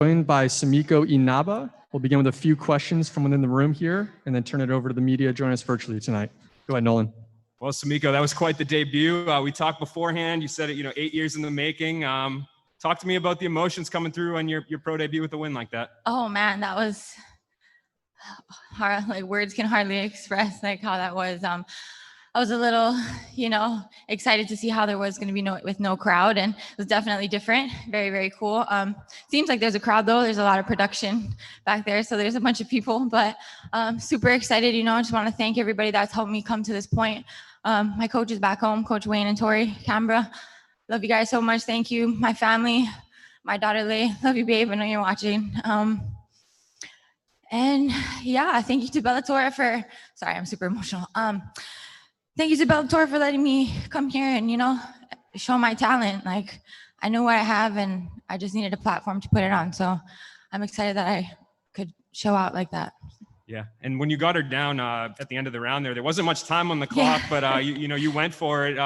Joined by Sumiko Inaba. We'll begin with a few questions from within the room here and then turn it over to the media joining us virtually tonight. Go ahead, Nolan. Well, Sumiko, that was quite the debut. We talked beforehand. You said it, 8 years in the making. Talk to me about the emotions coming through on your pro debut with a win like that. Oh man, that was hard. Like words can hardly express like how that was. I was a little, excited to see how there was going to be no crowd, and it was definitely different. Very, very cool. Seems like there's a crowd though. There's a lot of production back there, so there's a bunch of people. But super excited. I just want to thank everybody that's helped me come to this point. My coaches back home, Coach Wayne and Tori, Canberra. Love you guys so much. Thank you. My family, my daughter Lay. Love you, babe. I know you're watching. And yeah, thank you to Bellator for. Sorry, I'm super emotional. Thank you to Bellator for letting me come here and, show my talent. Like, I know what I have, and I just needed a platform to put it on. So I'm excited that I could show out like that. Yeah, and when you got her down at the end of the round there wasn't much time on the clock, but you went for it.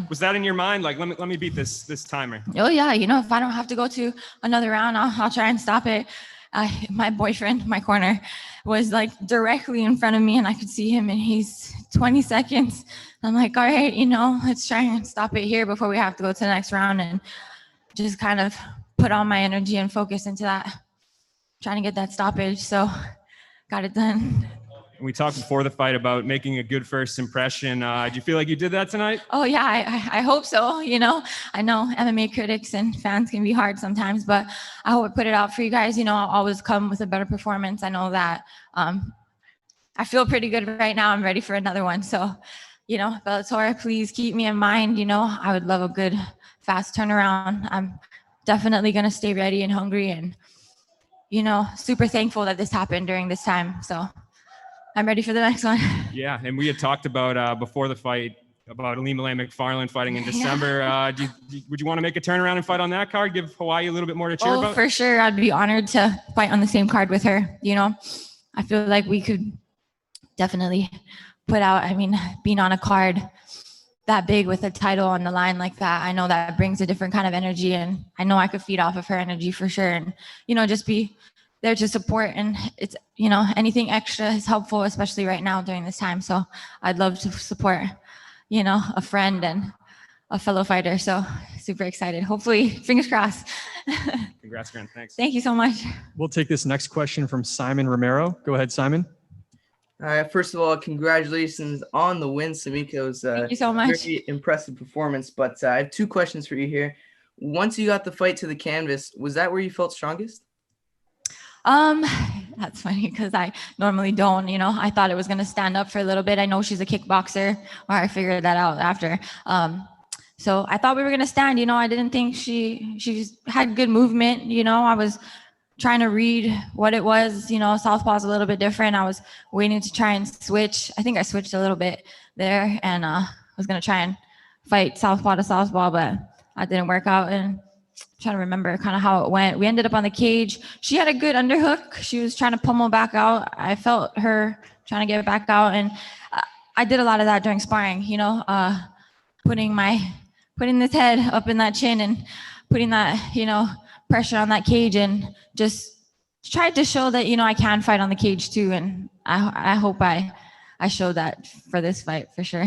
Was that in your mind? Like, let me beat this timer. Oh yeah, if I don't have to go to another round, I'll try and stop it. My boyfriend, my corner, was like directly in front of me, and I could see him, and he's 20 seconds. I'm like, all right, let's try and stop it here before we have to go to the next round, and just kind of put all my energy and focus into that, trying to get that stoppage. So got it done. We talked before the fight about making a good first impression. Do you feel like you did that tonight? Oh yeah, I hope so. I know MMA critics and fans can be hard sometimes, but I hope I put it out for you guys. I'll always come with a better performance. I know that. I feel pretty good right now. I'm ready for another one. So, Bellator, please keep me in mind. I would love a good, fast turnaround. I'm definitely going to stay ready and hungry and, super thankful that this happened during this time. So I'm ready for the next one. Yeah, and we had talked about before the fight about Ilima-Lei Macfarlane fighting in December. Yeah. Would you want to make a turnaround and fight on that card? Give Hawaii a little bit more to cheer about? Oh, for sure. I'd be honored to fight on the same card with her. I feel like we could definitely put out, being on a card that big with a title on the line like that, I know that brings a different kind of energy, and I know I could feed off of her energy for sure. And, just be there to support, and it's, anything extra is helpful, especially right now during this time. So I'd love to support, a friend and a fellow fighter. So super excited. Hopefully, fingers crossed. Congrats, Grant. Thanks. Thank you so much. We'll take this next question from Simon Romero. Go ahead, Simon. All right. First of all, congratulations on the win, Sumiko's. Thank you so much. Very impressive performance. But I have two questions for you here. Once you got the fight to the canvas, was that where you felt strongest? That's funny because I normally don't, I thought it was going to stand up for a little bit. I know she's a kickboxer, or I figured that out after. So I thought we were going to stand, I didn't think she had good movement. I was trying to read what it was, southpaw's a little bit different. I was waiting to try and switch. I think I switched a little bit there, and I was going to try and fight southpaw to southpaw, but that didn't work out. And trying to remember kind of how it went. We ended up on the cage. She had a good underhook. She was trying to pummel back out. I felt her trying to get back out, and I did a lot of that during sparring. Putting this head up in that chin and putting that pressure on that cage, and just tried to show that I can fight on the cage too. And I hope I showed that for this fight for sure.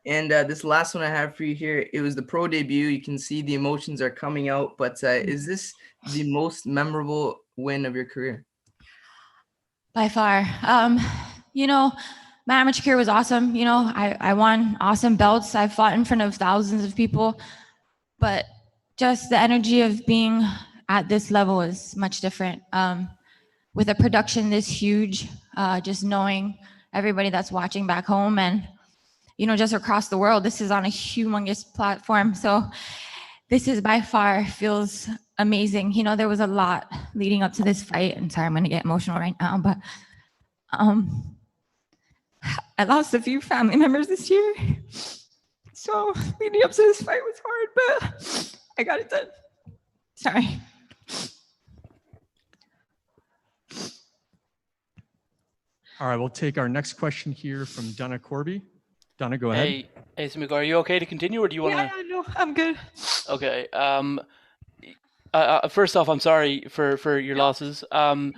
And this last one I have for you here, it was the pro debut. You can see the emotions are coming out, but is this the most memorable win of your career? By far. My amateur career was awesome. I won awesome belts. I fought in front of thousands of people, but just the energy of being at this level is much different. With a production this huge, just knowing everybody that's watching back home and just across the world, this is on a humongous platform. So this is by far feels amazing. There was a lot leading up to this fight. And sorry, I'm going to get emotional right now, but I lost a few family members this year. So leading up to this fight was hard, but I got it done. Sorry. All right, we'll take our next question here from Donna Corby. Donna, go ahead. Hey, Sumiko, are you okay to continue, or do you want to? Yeah, no, I'm good. Okay. First off, I'm sorry for your losses. Can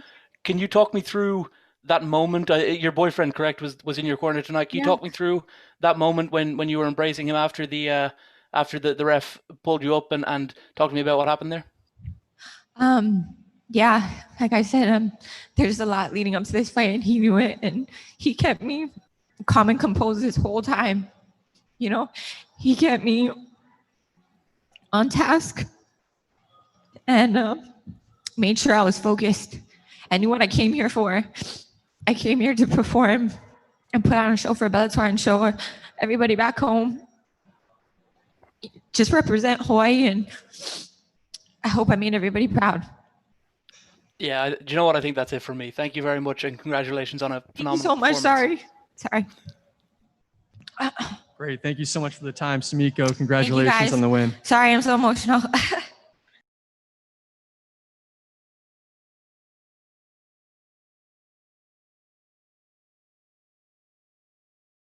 you talk me through that moment? Your boyfriend, correct, was in your corner tonight. Can you talk me through that moment when you were embracing him after the ref pulled you up, and talk to me about what happened there? Yeah, like I said, there's a lot leading up to this fight, and he knew it, and he kept me calm and composed this whole time. You know, he kept me on task and made sure I was focused. I knew what I came here for. I came here to perform and put on a show for Bellator and show everybody back home. Just represent Hawaii, and I hope I made everybody proud. Yeah, do you know what? I think that's it for me. Thank you very much, and congratulations on a phenomenal Thank you so much. performance. Sorry. Great. Thank you so much for the time, Sumiko. Congratulations guys. on the win. Sorry, I'm so emotional.